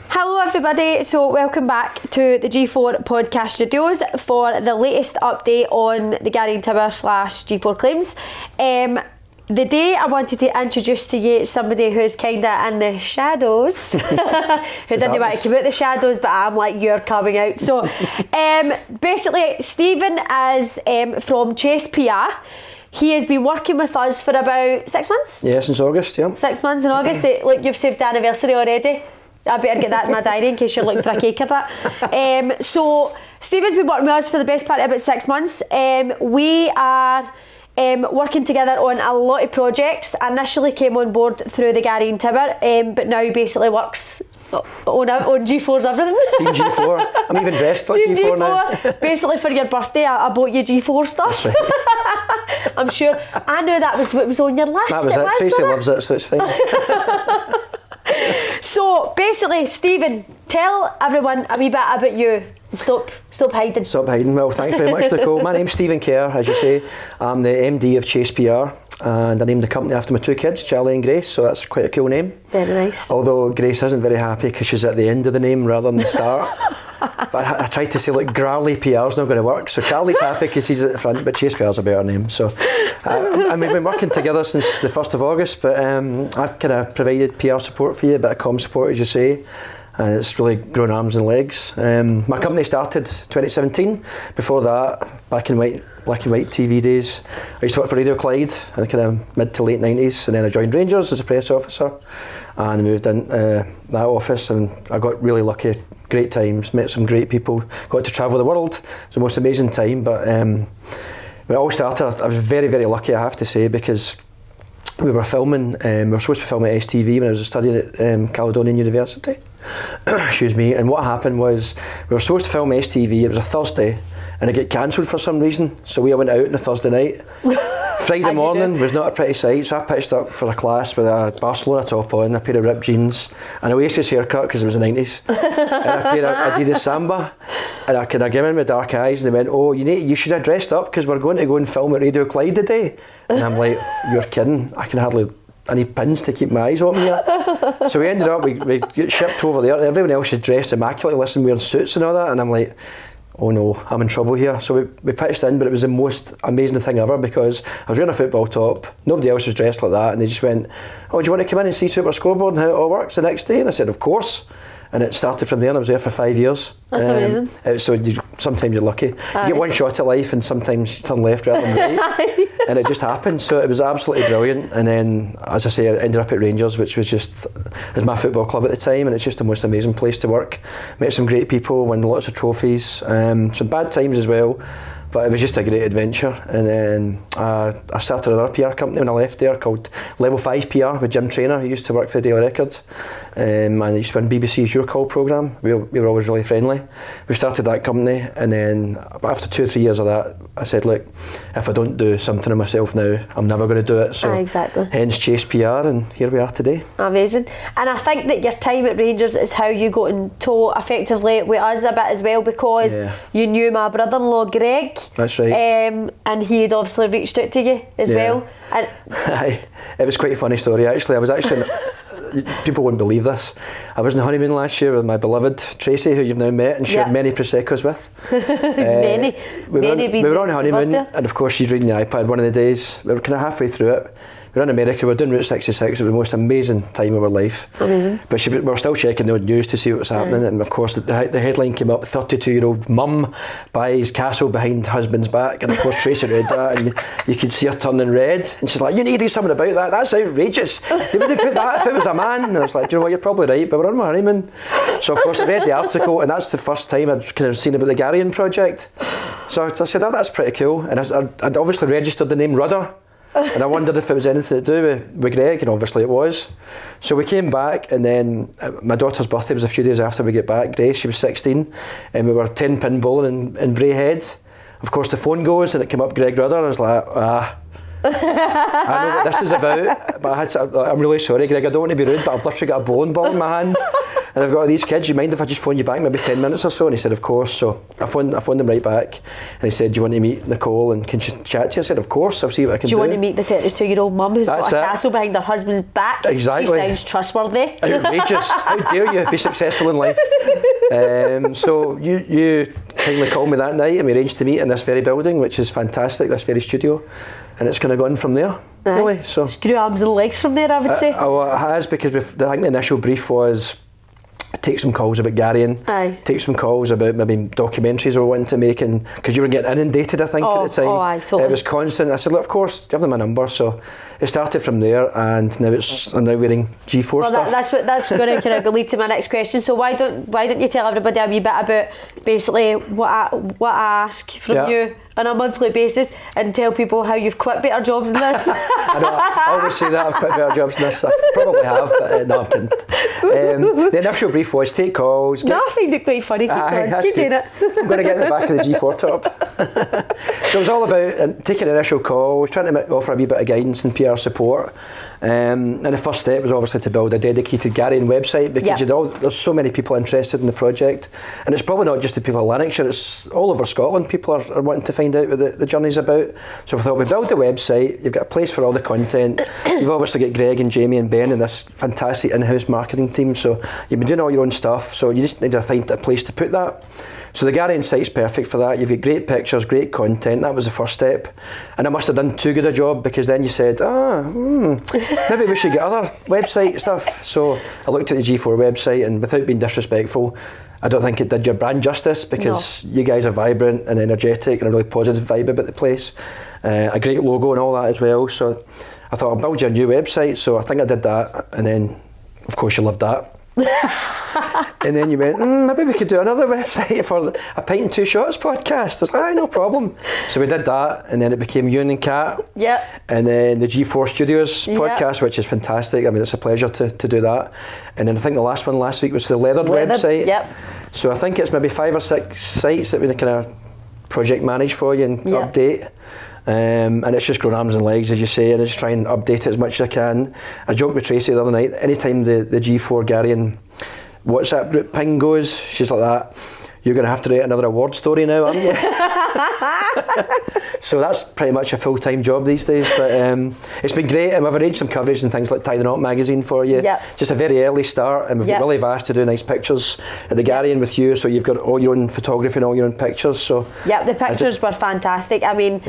Hello everybody, so welcome back to the G4 podcast studios for the latest update on the Garrion Tower / G4 claims. Today I wanted to introduce to you somebody who's kind of in the shadows, who didn't want to come out the shadows, but I'm like, you're coming out. So basically Stephen is from Chace PR. He has been working with us for about 6 months? Yeah, since August, yeah. 6 months in August. Look, you've saved the anniversary already. I better get that in my diary in case you're looking for a cake or that. So Stephen's been working with us for the best part of about 6 months. We are working together on a lot of projects. Initially came on board through the Garrion Tower, but now basically works on G4's everything. Team G4. I'm even dressed like Team G4 now. Basically for your birthday I bought you G4 stuff. That's right. I'm sure. I knew that was what was on your list. That was it. Tracy loves it, so it's fine. So basically, Stephen, tell everyone a wee bit about you. Stop hiding. Stop hiding. Well, thanks very much, Nicole. My name's Stephen Kerr, as you say. I'm the MD of Chace PR, and I named the company after my two kids, Charlie and Grace, so that's quite a cool name. Very nice. Although Grace isn't very happy because she's at the end of the name rather than the start. But I tried to say, look, Growly PR's not going to work, so Charlie's happy because he's at the front, but Chace PR's a better name. So and we've been working together since the 1st of August, but I've kind of provided PR support for you, a bit of comm support, as you say. And it's really grown arms and legs. My company started 2017. Before that, black and white TV days, I used to work for Radio Clyde in the kind of mid to late 90s, and then I joined Rangers as a press officer, and moved into that office, and I got really lucky. Great times, met some great people, got to travel the world. It was the most amazing time. But when it all started, I was very, very lucky, I have to say, because we were filming. We were supposed to film at STV when I was studying at Caledonian University. Excuse me. And what happened was we were supposed to film STV. It was a Thursday, and it got cancelled for some reason. So we went out on a Thursday night. Friday morning was not a pretty sight, so I pitched up for a class with a Barcelona top on, a pair of ripped jeans, an Oasis haircut because it was the 90s, and a pair of Adidas Samba, and I kind of gave in with dark eyes, and they went, "Oh, you should have dressed up because we're going to go and film at Radio Clyde today." And I'm like, "You're kidding? I need pins to keep my eyes on me here." So we ended up, we get shipped over there, and everyone else is dressed immaculately, listen, wearing suits and all that, and I'm like, oh no, I'm in trouble here. So we pitched in, but it was the most amazing thing ever because I was wearing a football top, nobody else was dressed like that, and they just went, "Oh, do you want to come in and see Super Scoreboard and how it all works the next day?" And I said, "Of course." And it started from there, and I was there for 5 years. That's amazing. So sometimes you're lucky. You get one shot at life, and sometimes you turn left rather than right. And it just happened. So it was absolutely brilliant. And then, as I say, I ended up at Rangers, which was my football club at the time, and it's just the most amazing place to work. Met some great people, won lots of trophies, some bad times as well. But it was just a great adventure. And then I started another PR company when I left there called Level 5 PR with Jim Traynor, who used to work for the Daily Record. And he used to run BBC's Your Call programme. We were always really friendly. We started that company, and then after 2 or 3 years of that, I said, look, if I don't do something of myself now, I'm never going to do it. So exactly. Hence Chace PR, and here we are today. Amazing. And I think that your time at Rangers is how you got in tow effectively with us a bit as well, because you knew my brother-in-law Greg. That's right. And he had obviously reached out to you as well. And it was quite a funny story actually. I was actually people wouldn't believe this. I was on honeymoon last year with my beloved Tracy, who you've now met and shared many Prosecco's with. We were on honeymoon, and of course she's reading the iPad one of the days. We were kind of halfway through it. We were in America, we were doing Route 66, it was the most amazing time of our life. Amazing. But we were still checking the news to see what was happening, and of course the headline came up, 32-year-old mum buys castle behind husband's back, and of course Tracy read that, and you could see her turning red, and she's like, "You need to do something about that, that's outrageous. They wouldn't put that if it was a man." And I was like, "Do you know what, you're probably right, but we're on my honeymoon." So of course I read the article, and that's the first time I'd kind of seen about the Garrion project. So I said, "Oh, that's pretty cool," and I'd obviously registered the name Rudder. And I wondered if it was anything to do with Greg, and obviously it was. So we came back, and then my daughter's birthday was a few days after we get back. Grace, she was 16, and we were 10-pin bowling in Braehead. Of course the phone goes, and it came up Greg Rudder, and I was like, I know what this is about, but I'm really sorry, Greg, I don't want to be rude, but I've literally got a bowling ball in my hand. and I've got all these kids, you mind if I just phone you back maybe 10 minutes or so? And he said, of course. So I phoned them right back, and he said, do you want to meet Nicole and can she chat to you? I said, of course, I'll see what I can do. Do you want to meet the 32-year-old mum who's got a castle behind her husband's back? Exactly. She sounds trustworthy. Outrageous. How dare you be successful in life? So you kindly called me that night, and we arranged to meet in this very building, which is fantastic, this very studio, and it's kind of gone from there. Really, so screw arms and legs from there, I would say. Well, it has, because I think the initial brief was take some calls about Garrion, take some calls about maybe documentaries we were wanting to make, and because you were getting inundated, I think, at the time. Totally. It was constant. I said, look, of course, give them a number. So it started from there, and now I'm now wearing G4 stuff. That's going to kind of lead to my next question. So why don't you tell everybody a wee bit about basically what I ask from you on a monthly basis, and tell people how you've quit better jobs than this? I know, I always say that I've quit better jobs than this. I probably have, but no, I'm kidding. The initial brief was take calls. I find it quite funny. Keep doing it. I'm going to get in the back of the G4 top. So it was all about taking initial calls, trying to offer a wee bit of guidance and PR support. And the first step was obviously to build a dedicated Garrion website, because there's so many people interested in the project, and it's probably not just the people of Lanarkshire, it's all over Scotland. People are wanting to find out what the journey's about. So we thought, we build the website, you've got a place for all the content, you've obviously got Greg and Jamie and Ben and this fantastic in-house marketing team, so you've been doing all your own stuff, so you just need to find a place to put that. So the Garrion site's perfect for that. You've got great pictures, great content. That was the first step. And I must have done too good a job, because then you said, maybe we should get other website stuff. So I looked at the G4 website, and without being disrespectful, I don't think it did your brand justice, because you guys are vibrant and energetic and a really positive vibe about the place. A great logo and all that as well. So I thought, I'll build you a new website. So I think I did that. And then, of course, you loved that. And then you went, maybe we could do another website for a Pint and Two Shots podcast. I was like, no problem. So we did that, and then it became Ewan and Kat. Yep. And then the G4 Studios podcast, which is fantastic. I mean, it's a pleasure to do that. And then I think the last one last week was the Leathered website. Yep. So I think it's maybe 5 or 6 sites that we kind of project manage for you and update. And it's just grown arms and legs, as you say, and I just try and update it as much as I can. I joked with Tracy the other night, anytime the G4 Garrion WhatsApp group ping goes, she's like that, you're going to have to write another award story now, aren't you? So that's pretty much a full-time job these days, but it's been great, and we've arranged some coverage in things like Tie the Knot magazine for you. Just a very early start, and we've got Willie Vass to do nice pictures at the Garrion with you, so you've got all your own photography and all your own pictures. So the pictures were fantastic. I mean,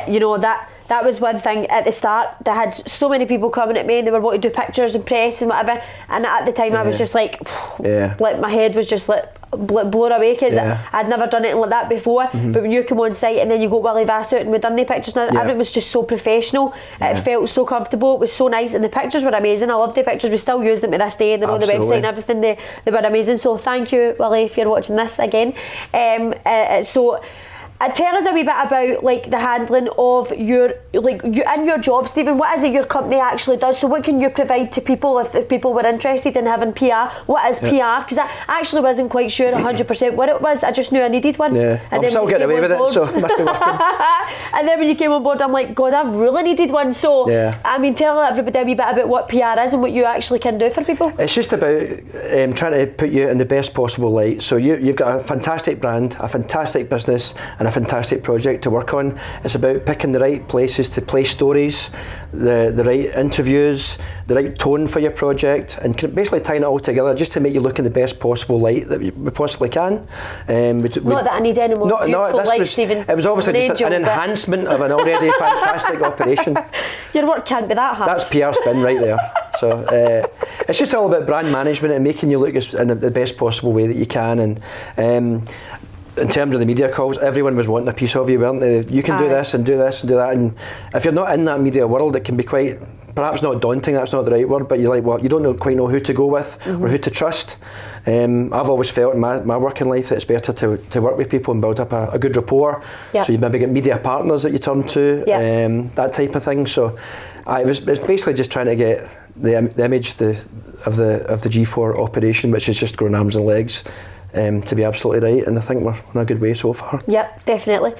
you know, that was one thing at the start. They had so many people coming at me, and they were wanting to do pictures and press and whatever, and at the time I was just like my head was just like blown away, because I'd never done anything like that before. But when you come on site and then you go Willie Vass out and we've done the pictures now, everything was just so professional. It felt so comfortable, it was so nice, and the pictures were amazing. I love the pictures, we still use them to this day, and they're on the website and everything. They were amazing, so thank you, Willie, if you're watching this again. Tell us a wee bit about like the handling of your in your job, Stephen. What is it your company actually does? So what can you provide to people if people were interested in having PR? What is PR? Because I actually wasn't quite sure 100% what it was. I just knew I needed one. And I'm still getting away with it, so it must be working. And then when you came on board, I'm like, God, I really needed one. So I mean, tell everybody a wee bit about what PR is and what you actually can do for people. It's just about trying to put you in the best possible light. So you've got a fantastic brand, a fantastic business, and a fantastic project to work on. It's about picking the right places to place stories, the right interviews, the right tone for your project, and basically tying it all together just to make you look in the best possible light that we possibly can. Not that I need any more beautiful light, Stephen. It was obviously just an enhancement of an already fantastic operation. Your work can't be that hard. That's PR spin right there. So it's just all about brand management and making you look in the best possible way that you can. And in terms of the media calls, everyone was wanting a piece of you, weren't they? You can do this and do this and do that. And if you're not in that media world, it can be quite, perhaps not daunting, that's not the right word, but you're like, well, you don't quite know who to go with or who to trust. I've always felt in my working life that it's better to work with people and build up a good rapport. So you maybe get media partners that you turn to, that type of thing. So it's basically just trying to get the image of the G4 operation, which is just growing arms and legs, to be absolutely right, and I think we're in a good way so far. Yep, definitely.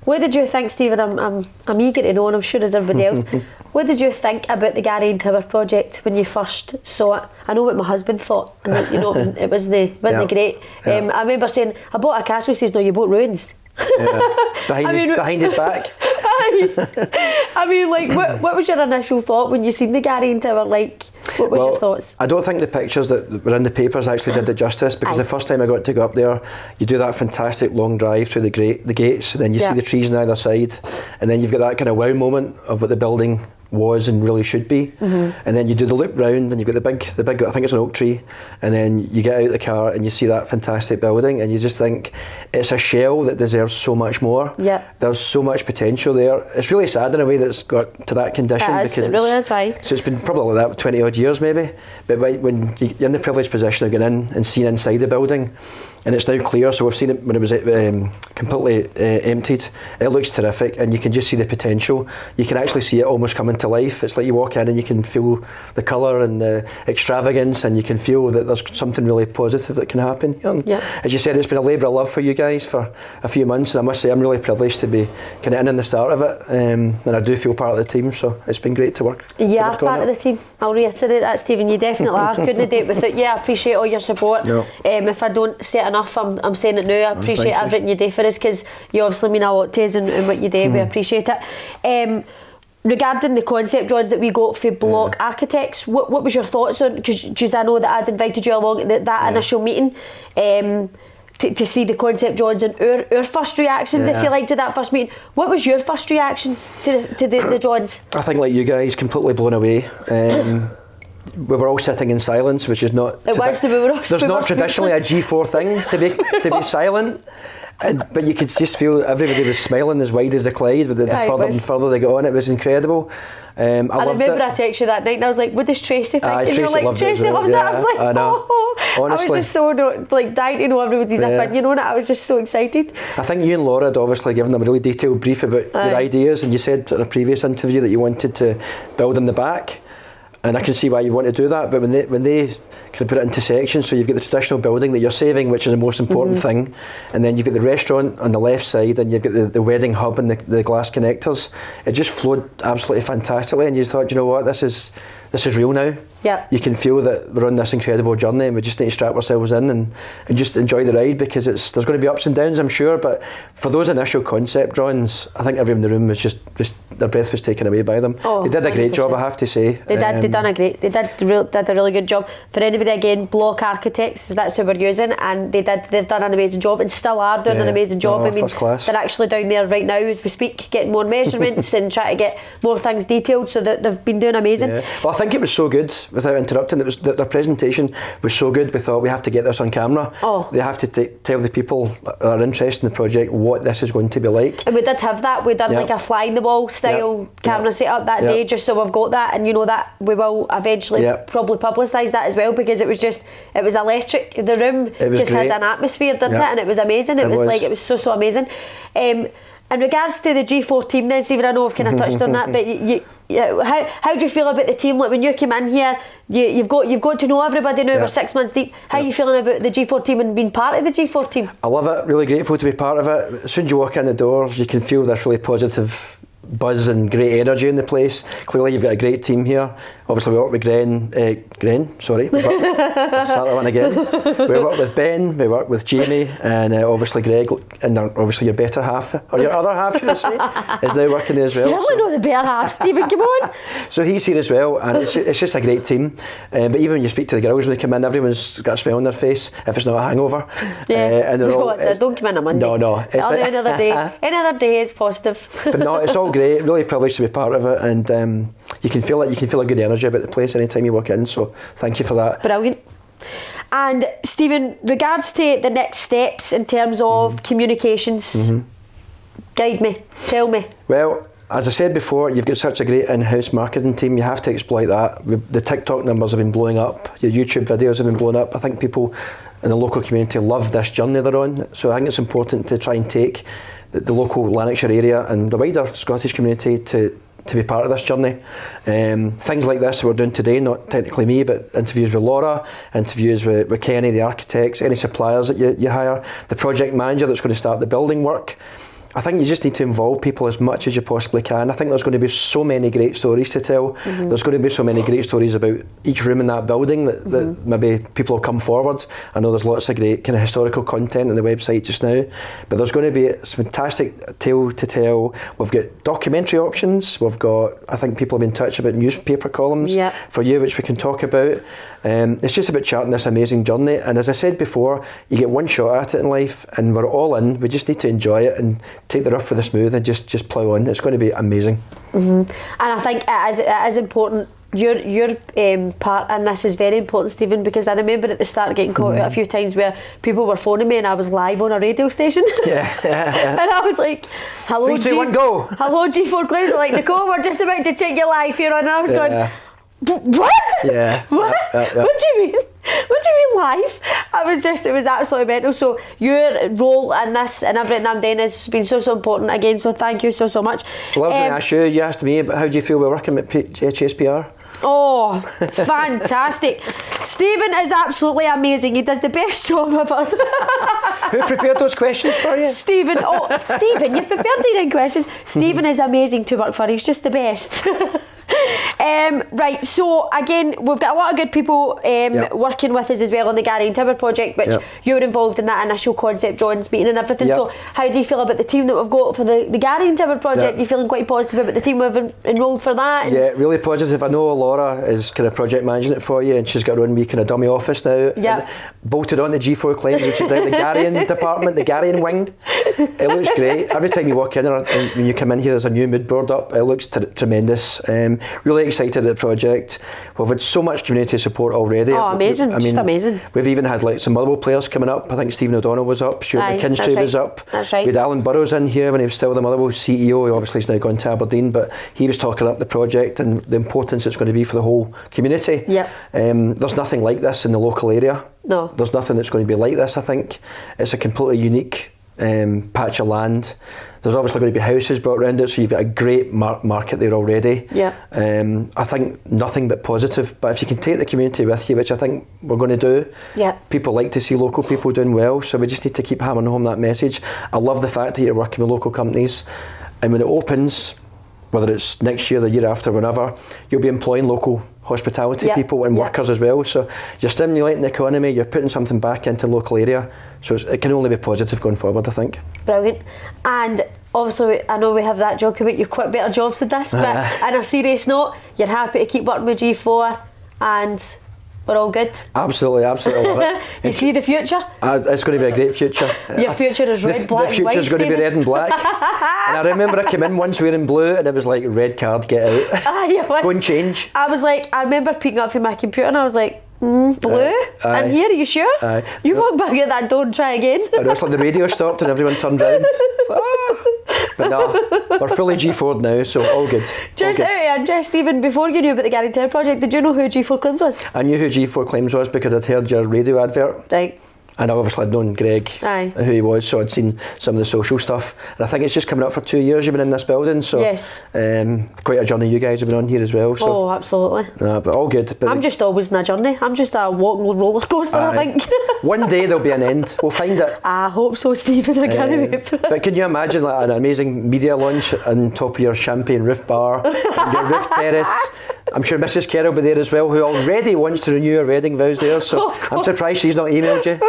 What did you think, Stephen? I'm eager to know, and I'm sure as everybody else. What did you think about the Garrion Tower project when you first saw it? I know what my husband thought, and it wasn't great. Yeah. I remember saying, I bought a castle. He says, no, you bought ruins. Yeah. Behind his back. I mean, like, what was your initial thought when you seen the Garrion Tower? Like, what was your thoughts? I don't think the pictures that were in the papers actually did it justice, because the first time I got to go up there, you do that fantastic long drive through the gates, and then you see the trees on either side, and then you've got that kind of wow moment of what the building was and really should be, and then you do the loop round and you've got the big I think it's an oak tree, and then you get out the car and you see that fantastic building, and you just think it's a shell that deserves so much more. There's so much potential there. It's really sad in a way that it's got to that condition, because it really is. So it's been probably like that 20 odd years maybe, but when you're in the privileged position of going in and seeing inside the building, and it's now clear, so we've seen it when it was completely emptied. It looks terrific, and you can just see the potential. You can actually see it almost coming to life. It's like you walk in and you can feel the colour and the extravagance, and you can feel that there's something really positive that can happen. As you said, it's been a labour of love for you guys for a few months, and I must say I'm really privileged to be kind of in the start of it, and I do feel part of the team, so it's been great to work. You are part of the team. I'll reiterate that, Stephen. You definitely are. Couldn't do it without you. I appreciate all your support. If I don't say it enough, I'm saying it now. I appreciate everything you do for us, because you obviously mean a lot to us, and what you do, we appreciate it. Regarding the concept drawings that we got for Block Architects, what was your thoughts on, because I know that I'd invited you along at that initial meeting to see the concept drawings, and our first reactions, if you like, to that first meeting. What was your first reactions to the drawings? I think, like you guys, completely blown away. We were all sitting in silence, which is not. There's not traditionally a G4 thing to be silent, but you could just feel everybody was smiling as wide as the Clyde. But the further and further they got on, it was incredible. I remember I texted you that night, and I was like, "What does Tracy think?" And you're like, "Tracy loves it." I was like, honestly, I was just so dying to know everybody's opinion on it. I was just so excited. I think you and Laura had obviously given them a really detailed brief about your ideas, and you said in a previous interview that you wanted to build in the back. And I can see why you want to do that, but when they kind of put it into sections, so you've got the traditional building that you're saving, which is the most important thing, and then you've got the restaurant on the left side, and you've got the wedding hub and the glass connectors. It just flowed absolutely fantastically, and you thought, you know what, this is real now. You can feel that we're on this incredible journey, and we just need to strap ourselves in and just enjoy the ride, because there's going to be ups and downs, I'm sure, but for those initial concept drawings, I think everyone in the room was just their breath was taken away by them. They did a great job, I have to say. They did a really good job. For anybody, again, Block Architects, that's who we're using, and they've done an amazing job, and still are doing an amazing job. I mean, they're actually down there right now as we speak, getting more measurements and trying to get more things detailed, so that they've been doing amazing. Well, I think it was so good, without interrupting, it was their presentation was so good, we thought we have to get this on camera. They have to tell the people that are interested in the project what this is going to be like. And we did have that. We done like a fly in the wall style camera set up that day, just so we've got that, and you know that we will eventually probably publicise that as well, because it was electric. The room just had an atmosphere, didn't it? And it was amazing. It was so amazing. In regards to the G4 team then, Stephen, I know we've kind of touched on that, but how do you feel about the team? Like, when you came in here, you've got to know everybody now. We're 6 months deep. How are you feeling about the G4 team and being part of the G4 team? I love it. Really grateful to be part of it. As soon as you walk in the doors, you can feel this really positive buzz and great energy in the place. Clearly you've got a great team here. Obviously we work with let's start that one again. We work with Ben, we work with Jamie, and obviously Greg, and obviously your better half, or your other half should I say, is now working as well. Certainly not the better half, Stephen, come on. So he's here as well, and it's just a great team. But even when you speak to the girls when they come in, everyone's got a smile on their face, if it's not a hangover. And don't come in on Monday. No. Another day. Another day is positive. But no, it's all great. Really privileged to be part of it, and you can feel a good energy about the place anytime you walk in, so thank you for that. Brilliant. And Stephen, regards to the next steps in terms of communications, guide me, tell me. Well, as I said before, you've got such a great in-house marketing team, you have to exploit that. The TikTok numbers have been blowing up, your YouTube videos have been blowing up. I think people in the local community love this journey they're on, so I think it's important to try and take the local Lanarkshire area and the wider Scottish community to be part of this journey. Things like this we're doing today, not technically me, but interviews with Laura, interviews with Kenny, the architects, any suppliers that you hire, the project manager that's going to start the building work. I think you just need to involve people as much as you possibly can. I think there's going to be so many great stories to tell. There's going to be so many great stories about each room in that building that maybe people will come forward. I know there's lots of great kind of historical content on the website just now, but there's going to be a fantastic tale to tell. We've got documentary options. We've got, I think people have been in touch about newspaper columns for you, which we can talk about. It's just about charting this amazing journey, and as I said before, you get one shot at it in life, and we're all in. We just need to enjoy it and take the rough with the smooth and just plough on. It's going to be amazing. And I think it is important. Your part in this is very important, Stephen, because I remember at the start getting caught out a few times where people were phoning me and I was live on a radio station. And I was like, hello, 3, 2, 1, go. Hello, G4 Claims. Like, Nicole, we're just about to take you live here on. And I was going, what? What? What do you mean? What do you mean live? It was absolutely mental. So your role in this and everything I'm doing has been so important again. So thank you so much. Well, I was going to ask you. You asked me about how do you feel with working at Chace PR? Oh, fantastic. Stephen is absolutely amazing. He does the best job ever. Who prepared those questions for you? Stephen, you prepared these questions. Stephen is amazing to work for. He's just the best. Right, so again, we've got a lot of good people working with us as well on the Garrion Tower project, which you were involved in that initial concept drawings meeting and everything. So how do you feel about the team that we've got for the Garrion Tower project? You feeling quite positive about the team we've enrolled for that? Yeah, really positive. I know Laura is kind of project managing it for you, and she's got her own wee kind of dummy office now. Yeah. Bolted on to G4 Claims, which is now the Garrion department, the Garrion wing. It looks great. Every time you walk in and when you come in here, there's a new mood board up. It looks tremendous. Really excited about the project. We've had so much community support already. Oh, amazing. Just amazing. We've even had like some Motherwell players coming up. I think Stephen O'Donnell was up, Stuart McKinstry was up. That's right. We had Alan Burrows in here when he was still the Motherwell CEO. He obviously has now gone to Aberdeen, but he was talking up the project and the importance it's going to be for the whole community. Yep. There's nothing like this in the local area. No. There's nothing that's going to be like this, I think. It's a completely unique patch of land. There's obviously going to be houses built around it, so you've got a great market there already. Yeah. I think nothing but positive, but if you can take the community with you, which I think we're going to do, people like to see local people doing well, so we just need to keep hammering home that message. I love the fact that you're working with local companies, and when it opens, whether it's next year, the year after, whenever, you'll be employing local hospitality people and workers as well, so you're stimulating the economy, you're putting something back into the local area, so it can only be positive going forward, I think. Brilliant. And obviously I know we have that joke about you quit better jobs than this, but on a serious note, you're happy to keep working with G4 and we're all good? Absolutely love it. You see the future? It's going to be a great future. Your future is red, black and white, The future's going to be red and black. And I remember I came in once wearing blue and it was like, red card, get out. Go and change. I was like, I remember picking up from my computer and I was like, blue? And here, are you sure? You walk back at that door and try again. And it's like the radio stopped and everyone turned round. But no, we're fully G4'd now, so all good. Just out of interest, Stephen, before you knew about the Garrion Tower project, did you know who G4 Claims was? I knew who G4 Claims was because I'd heard your radio advert. Right. And I obviously had known Greg, who he was, so I'd seen some of the social stuff. And I think it's just coming up for 2 years you've been in this building, so quite a journey you guys have been on here as well. So. Oh, absolutely. But all good. But I'm just always in a journey. I'm just a walking roller coaster, I think. One day there'll be an end. We'll find it. I hope so, Stephen. I can't wait for it. But can you imagine like an amazing media lunch on top of your champagne roof bar, and your roof terrace? I'm sure Mrs. Kerr will be there as well, who already wants to renew her wedding vows there, so I'm surprised she's not emailed you.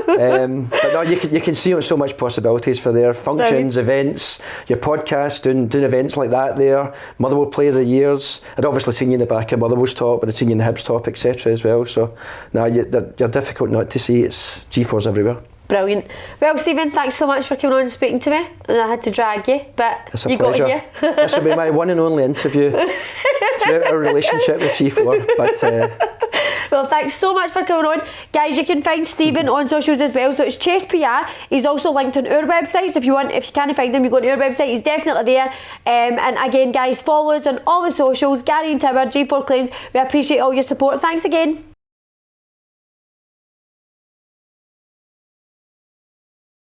But no, you can see so much possibilities for there. Functions, events, your podcast, doing events like that there. Motherwell Play of the Years. I'd obviously seen you in the back of Motherwell's top, but I'd seen you in the Hibs top, etc. as well. So, no, you're difficult not to see. It's G4's everywhere. Brilliant. Well, Stephen, thanks so much for coming on and speaking to me. And I had to drag you, but it's a you pleasure. got here. This will be my one and only interview throughout our relationship with G4. But well, thanks so much for coming on. Guys, you can find Stephen on socials as well. So it's Chace PR. He's also linked on our website. So if you can't find him, you go to our website. He's definitely there. And again, guys, follow us on all the socials. Garrion Tower, G4 Claims. We appreciate all your support. Thanks again.